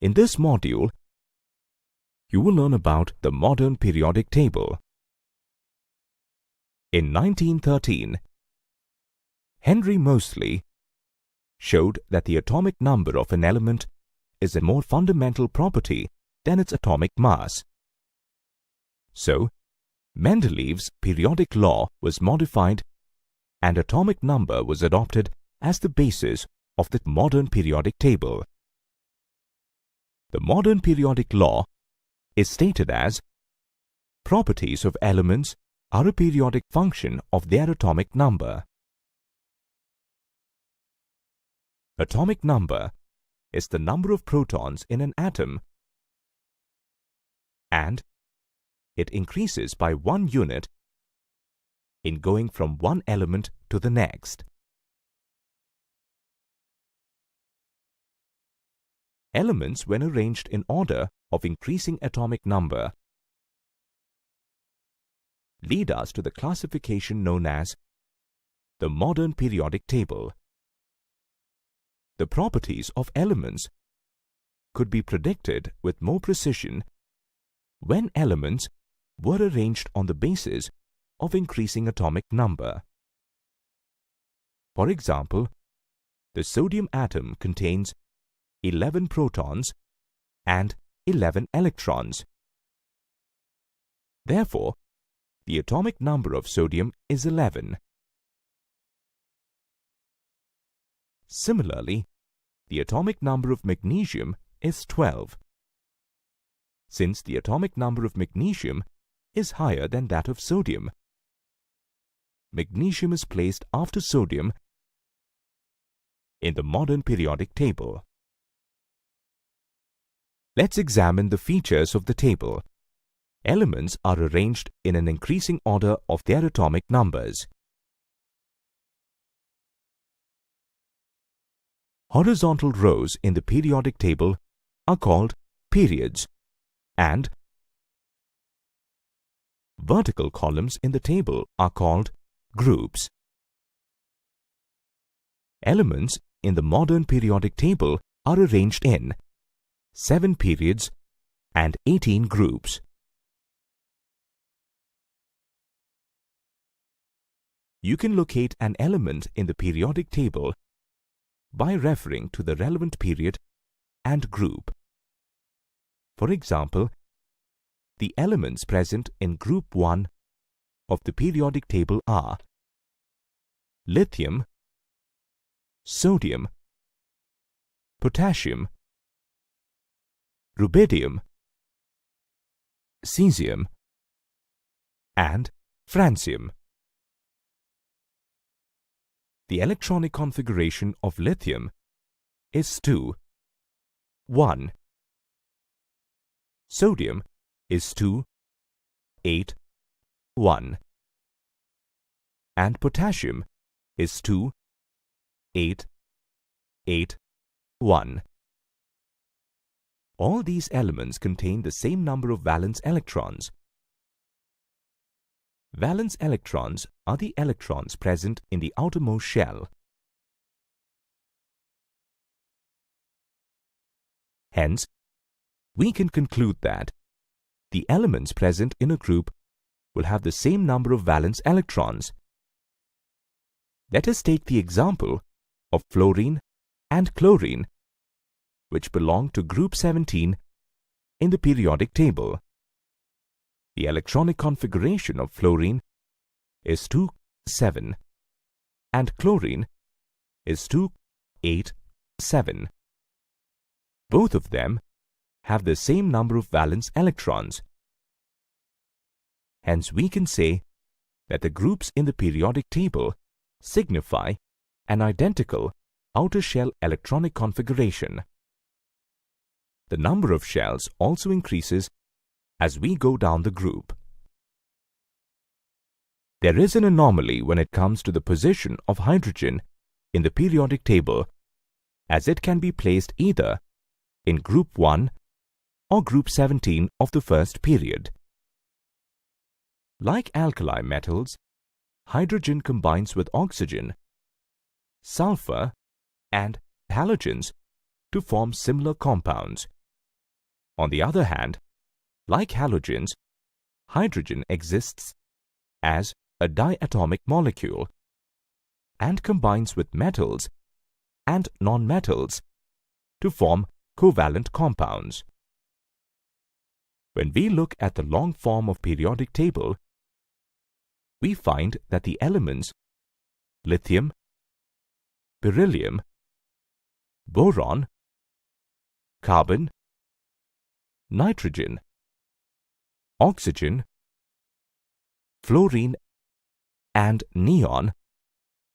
In this module, you will learn about the modern periodic table. In 1913, Henry Moseley showed that the atomic number of an element is a more fundamental property than its atomic mass. So, Mendeleev's periodic law was modified and atomic number was adopted as the basis of the modern periodic table. The modern periodic law is stated as: properties of elements are a periodic function of their atomic number. Atomic number is the number of protons in an atom, and it increases by 1 unit in going from one element to the next. Elements, when arranged in order of increasing atomic number, lead us to the classification known as the modern periodic table. The properties of elements could be predicted with more precision when elements were arranged on the basis of increasing atomic number. For example, the sodium atom contains 11 protons and 11 electrons. Therefore, the atomic number of sodium is 11. Similarly, the atomic number of magnesium is 12. Since the atomic number of magnesium is higher than that of sodium, magnesium is placed after sodium in the modern periodic table. Let's examine the features of the table. Elements are arranged in an increasing order of their atomic numbers. Horizontal rows in the periodic table are called periods, and vertical columns in the table are called groups. Elements in the modern periodic table are arranged in 7 periods and 18 groups. You can locate an element in the periodic table by referring to the relevant period and group. For example, the elements present in group 1 of the periodic table are lithium, sodium, potassium, rubidium, cesium, and francium. The electronic configuration of lithium is 2, 1. Sodium is 2, 8, 1. And potassium is 2, 8, 8, 1. All these elements contain the same number of valence electrons. Valence electrons are the electrons present in the outermost shell. Hence, we can conclude that the elements present in a group will have the same number of valence electrons. Let us take the example of fluorine and chlorine, which belong to group 17 in the periodic table. The electronic configuration of fluorine is 2, 7 and chlorine is 2, 8, 7. Both of them have the same number of valence electrons. Hence, we can say that the groups in the periodic table signify an identical outer shell electronic configuration. The number of shells also increases as we go down the group. There is an anomaly when it comes to the position of hydrogen in the periodic table, as it can be placed either in group 1 or group 17 of the first period. Like alkali metals, hydrogen combines with oxygen, sulfur, and halogens to form similar compounds. On the other hand, like halogens, hydrogen exists as a diatomic molecule and combines with metals and nonmetals to form covalent compounds. When we look at the long form of periodic table, we find that the elements lithium, beryllium, boron, carbon, nitrogen, oxygen, fluorine, and neon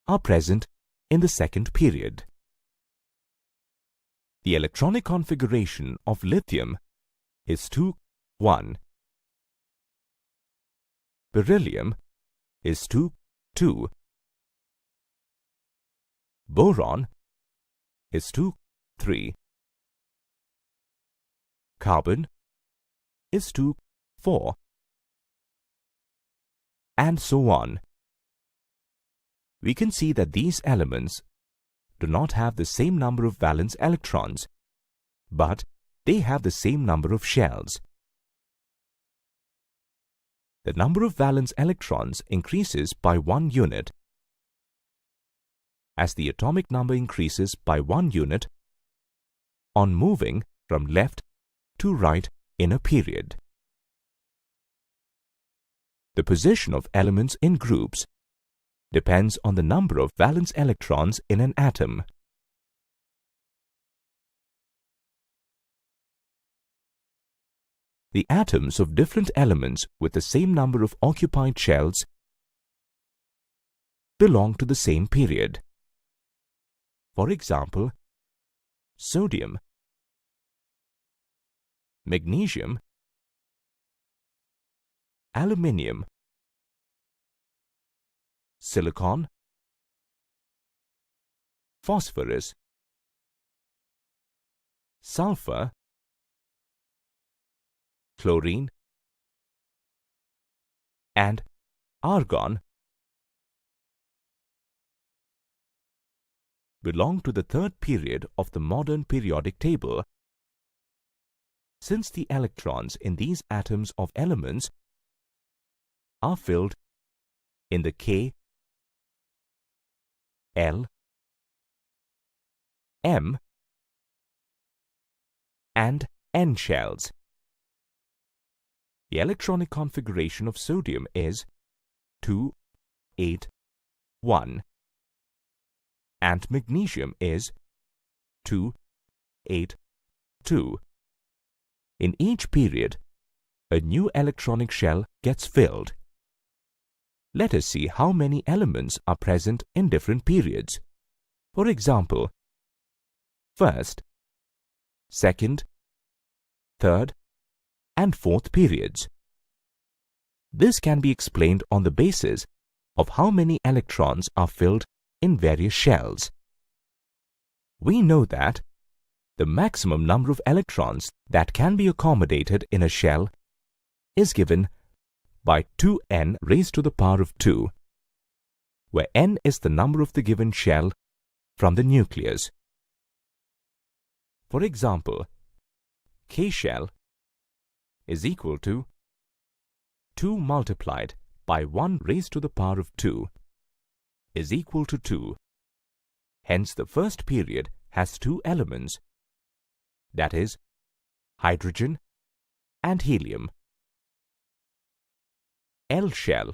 are present in the second period. The electronic configuration of lithium is 2,1. Beryllium is 2,2. Boron is 2,3. Carbon is 2,4. And so on. We can see that these elements do not have the same number of valence electrons, but they have the same number of shells. The number of valence electrons increases by 1 unit as the atomic number increases by 1 unit on moving from left to right in a period. The position of elements in groups depends on the number of valence electrons in an atom. The atoms of different elements with the same number of occupied shells belong to the same period. For example, sodium, magnesium, aluminium, silicon, phosphorus, sulfur, chlorine, and argon belong to the third period of the modern periodic table, since the electrons in these atoms of elements are filled in the K, L, M, and N shells. The electronic configuration of sodium is 2, 8, 1, and magnesium is 2, 8, 2. In each period, a new electronic shell gets filled. Let us see how many elements are present in different periods. For example, first, second, third, and fourth periods. This can be explained on the basis of how many electrons are filled in various shells. We know that the maximum number of electrons that can be accommodated in a shell is given by 2n raised to the power of 2, where n is the number of the given shell from the nucleus. For example, K shell is equal to 2 multiplied by 1 raised to the power of 2 is equal to 2. Hence, the first period has 2 elements, that is, hydrogen and helium. L shell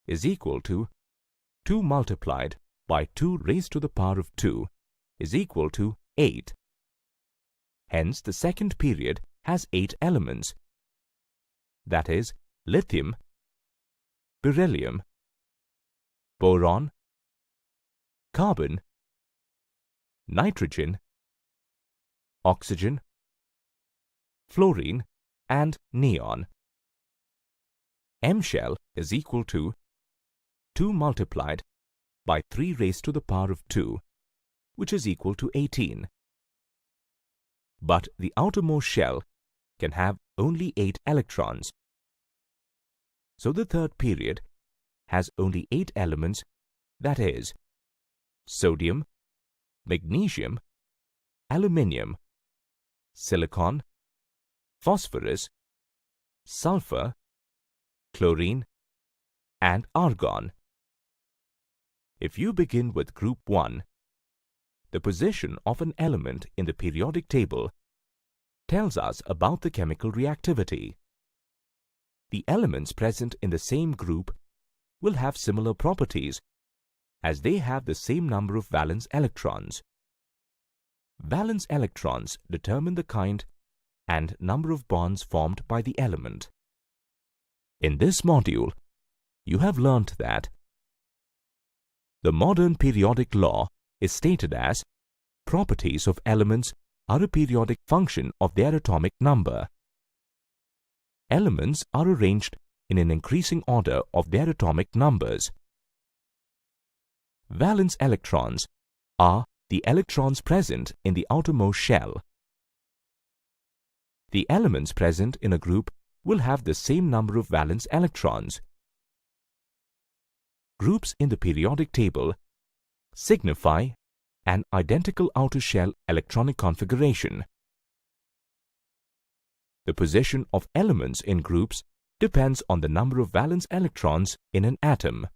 is equal to 2 multiplied by 2 raised to the power of 2 is equal to 8. Hence, the second period has 8 elements, that is, lithium, beryllium, boron, carbon, nitrogen, oxygen, fluorine, and neon. M shell is equal to 2 multiplied by 3 raised to the power of 2, which is equal to 18. But the outermost shell can have only 8 electrons. So the third period has only 8 elements, that is, sodium, magnesium, aluminium, silicon, phosphorus, sulfur, chlorine, and argon. If you begin with group 1, the position of an element in the periodic table tells us about the chemical reactivity. The elements present in the same group will have similar properties as they have the same number of valence electrons. Valence electrons determine the kind and number of bonds formed by the element. In this module, you have learnt that the modern periodic law is stated as properties of elements are a periodic function of their atomic number. Elements are arranged in an increasing order of their atomic numbers. Valence electrons are the electrons present in the outermost shell. The elements present in a group will have the same number of valence electrons. Groups in the periodic table signify an identical outer shell electronic configuration. The position of elements in groups depends on the number of valence electrons in an atom.